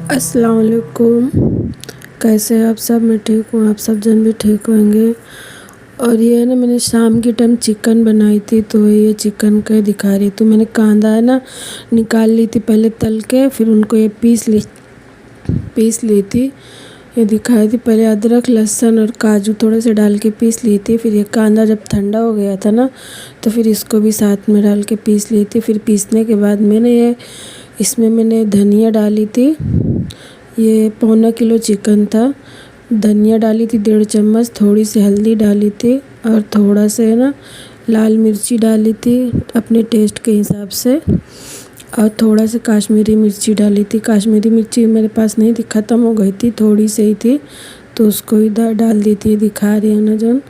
अस्सलाम वालेकुम। कैसे हैं आप सब? मैं ठीक हूँ, आप सब जन भी ठीक होंगे। और ये है ना, मैंने शाम के टाइम चिकन बनाई थी, तो ये चिकन का दिखा रही। तो मैंने कांदा है ना निकाल ली थी पहले तल के, फिर उनको ये पीस ली थी। ये दिखाई थी पहले अदरक लहसुन और काजू थोड़े से डाल के पीस ली थी। फिर ये कांदा जब ठंडा हो गया था ना, तो फिर इसको भी साथ में डाल के पीस ली थी। फिर पीसने के बाद इसमें मैंने धनिया डाली थी। ये पौना किलो चिकन था। धनिया डाली थी 1.5 चम्मच, थोड़ी सी हल्दी डाली थी और थोड़ा सा है ना लाल मिर्ची डाली थी अपने टेस्ट के हिसाब से, और थोड़ा सा कश्मीरी मिर्ची डाली थी। कश्मीरी मिर्ची मेरे पास नहीं थी, ख़त्म हो गई थी, थोड़ी सी ही थी, तो उसको इधर डाल दी थी। दिखा रही है ना जन,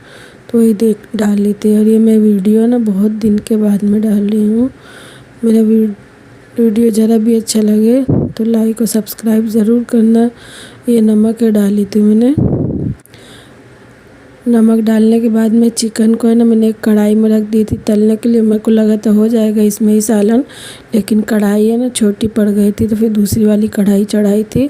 तो वही डाल ली थी। और ये मैं वीडियो ना बहुत दिन के बाद में डाल रही हूँ। मेरा वीडियो ज़रा भी अच्छा लगे तो लाइक और सब्सक्राइब ज़रूर करना। ये नमक डाली थी मैंने। नमक डालने के बाद में चिकन को है ना मैंने एक कढ़ाई में रख दी थी तलने के लिए। मेरे को लगा था हो जाएगा इसमें ही सालन, लेकिन कढ़ाई है ना छोटी पड़ गई थी, तो फिर दूसरी वाली कढ़ाई चढ़ाई थी।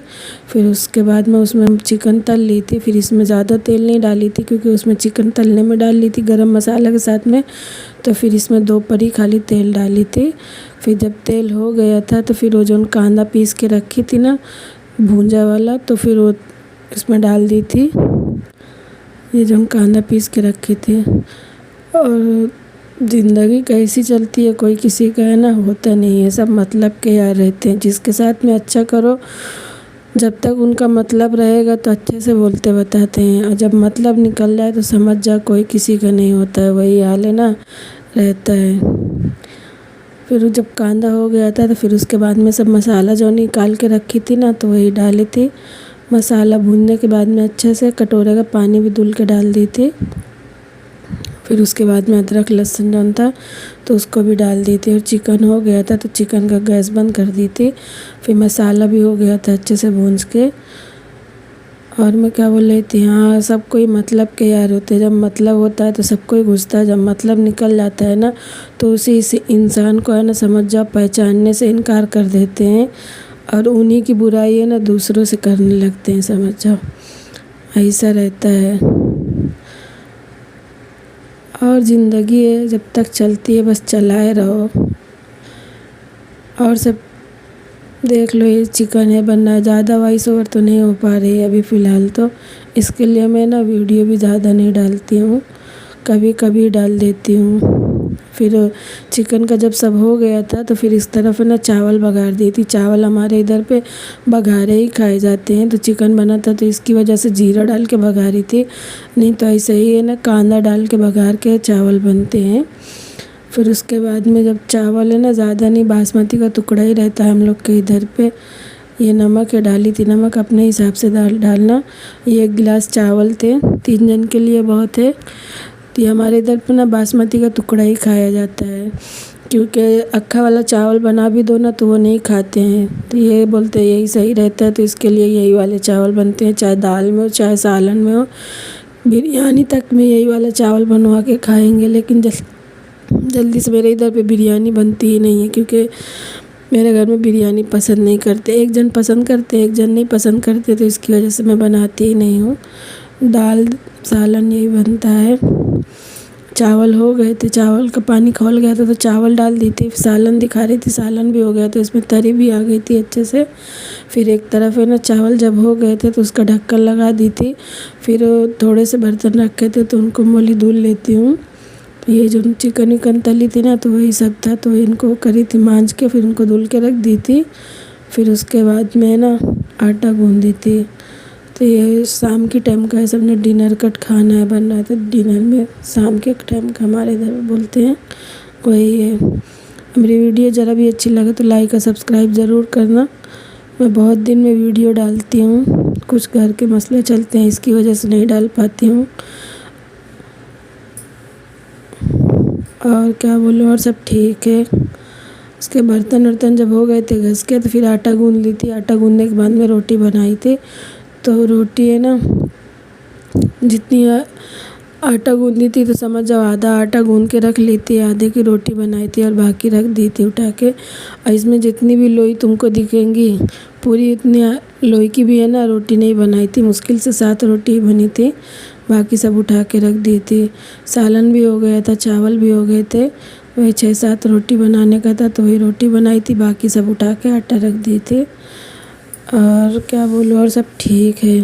फिर उसके बाद में उसमें चिकन तल ली थी। फिर इसमें ज़्यादा तेल नहीं डाली थी, क्योंकि उसमें चिकन तलने में डाल ली थी गरम मसाला के साथ में, तो फिर इसमें 2 परी खाली तेल डाली थी। फिर जब तेल हो गया था, तो फिर वो जो कांदा पीस के रखी थी ना भूंजा वाला, तो फिर वो इसमें डाल दी थी। ये जो हम कांदा पीस के रखे थे। और ज़िंदगी कैसी चलती है, कोई किसी का है ना होता नहीं है, सब मतलब के यार रहते हैं। जिसके साथ में अच्छा करो, जब तक उनका मतलब रहेगा तो अच्छे से बोलते बताते हैं, और जब मतलब निकल जाए तो समझ जा कोई किसी का नहीं होता है। वही हाल है ना, रहता है। फिर जब कांदा हो गया था, तो फिर उसके बाद में सब मसाला जो निकाल के रखी थी ना, तो वही डाली थी। मसाला भूनने के बाद में अच्छे से कटोरे का पानी भी धुल के डाल दी थी। फिर उसके बाद में अदरक लहसुन जो था तो उसको भी डाल दी थी। और चिकन हो गया था, तो चिकन का गैस बंद कर दी थी। फिर मसाला भी हो गया था अच्छे से भून के। और मैं क्या बोल रही थी, हाँ, सब कोई मतलब के यार होते हैं। जब मतलब होता है तो सब कोई घुसता है, जब मतलब निकल जाता है ना, तो उसी इंसान को है ना समझ जाओ पहचानने से इनकार कर देते हैं, और उन्हीं की बुराई है ना दूसरों से करने लगते हैं, समझ जाओ। ऐसा रहता है। और ज़िंदगी है, जब तक चलती है बस चलाए रहो। और सब देख लो, ये चिकन है बनना है। ज़्यादा वॉइस ओवर तो नहीं हो पा रही है अभी फ़िलहाल, तो इसके लिए मैं ना वीडियो भी ज़्यादा नहीं डालती हूँ, कभी कभी डाल देती हूँ। फिर चिकन का जब सब हो गया था, तो फिर इस तरफ है ना चावल बघार दी थी। चावल हमारे इधर पे बघारे ही खाए जाते हैं, तो चिकन बना था तो इसकी वजह से जीरा डाल के बघारी थी, नहीं तो ऐसे ही है ना कांदा डाल के बघार के चावल बनते हैं। फिर उसके बाद में जब चावल है ना ज़्यादा नहीं, बासमती का टुकड़ा ही रहता है हम लोग के इधर पे। ये नमक है डाली थी, नमक अपने हिसाब से डालना। ये 1 गिलास चावल थे, 3 जन के लिए बहुत है। तो ये हमारे इधर पे ना बासमती का टुकड़ा ही खाया जाता है, क्योंकि अक्खा वाला चावल बना भी दो ना तो वो नहीं खाते हैं, तो ये बोलते हैं यही सही रहता है, तो इसके लिए यही वाले चावल बनते हैं, चाहे दाल में हो चाहे सालन में हो। बिरयानी तक में यही वाला चावल बनवा के खाएंगे, लेकिन जल्दी से मेरे इधर पे बिरयानी बनती ही नहीं है, क्योंकि मेरे घर में बिरयानी पसंद नहीं करते। एक जन पसंद करते, एक जन नहीं पसंद करते, तो इसकी वजह से मैं बनाती ही नहीं हूँ। दाल सालन यही बनता है। चावल हो गए थे, चावल का पानी खौल गया था, तो चावल डाल दी थी। सालन दिखा रही थी, सालन भी हो गया था, इसमें तरी भी आ गई थी अच्छे से। फिर एक तरफ है ना चावल जब हो गए थे, तो उसका ढक्कन लगा दी थी। फिर थोड़े से बर्तन रखे थे, तो उनको मोली धुल लेती हूँ। ये जो चिकन विकन तली थी ना, तो वही सब था, तो इनको करी थी मांज के, फिर उनको धुल के रख दी थी। फिर उसके बाद में ना आटा गूँध दी थी। तो ये शाम के टाइम का है, सबने डिनर कट खाना है, बन रहा था डिनर में। शाम के टाइम का हमारे इधर बोलते हैं, वही है। मेरी वीडियो ज़रा भी अच्छी लगे तो लाइक और सब्सक्राइब ज़रूर करना। मैं बहुत दिन में वीडियो डालती हूँ, कुछ घर के मसले चलते हैं, इसकी वजह से नहीं डाल पाती हूँ। और क्या बोलूँ, और सब ठीक है। उसके बर्तन वर्तन जब हो गए थे घस के, तो फिर आटा गूँध ली थी। आटा गूँधने के बाद में रोटी बनाई थी। तो रोटी है ना जितनी आटा गूँधी थी तो समझ जाओ आधा आटा गूँध के रख ली थी, आधे की रोटी बनाई थी और बाकी रख दी थी उठा के। और इसमें जितनी भी लोई तुमको दिखेंगी पूरी इतनी लोई की भी है ना रोटी नहीं बनाई थी, मुश्किल से 7 रोटी ही बनी थी, बाकी सब उठा के रख दी थी। सालन भी हो गया था, चावल भी हो गए थे, वही 6-7 रोटी बनाने का था तो वही रोटी बनाई थी, बाकी सब उठा के आटा रख दिए थे। और क्या बोलूँ, और सब ठीक है।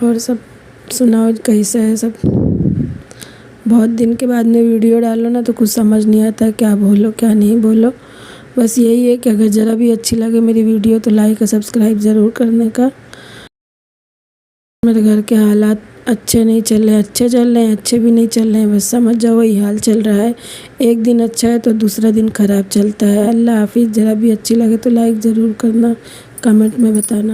और सब सुनाओ कैसा है सब। बहुत दिन के बाद में वीडियो डालो ना तो कुछ समझ नहीं आता क्या बोलो क्या नहीं बोलो। बस यही है कि अगर ज़रा भी अच्छी लगे मेरी वीडियो तो लाइक और सब्सक्राइब ज़रूर करने का। मेरे घर के हालात अच्छे नहीं चल रहे, अच्छे चल रहे हैं, अच्छे भी नहीं चल रहे हैं, बस समझ जाओ वही हाल चल रहा है। एक दिन अच्छा है तो दूसरा दिन ख़राब चलता है। अल्लाह हाफिज़। ज़रा भी अच्छी लगे तो लाइक ज़रूर करना, कमेंट में बताना।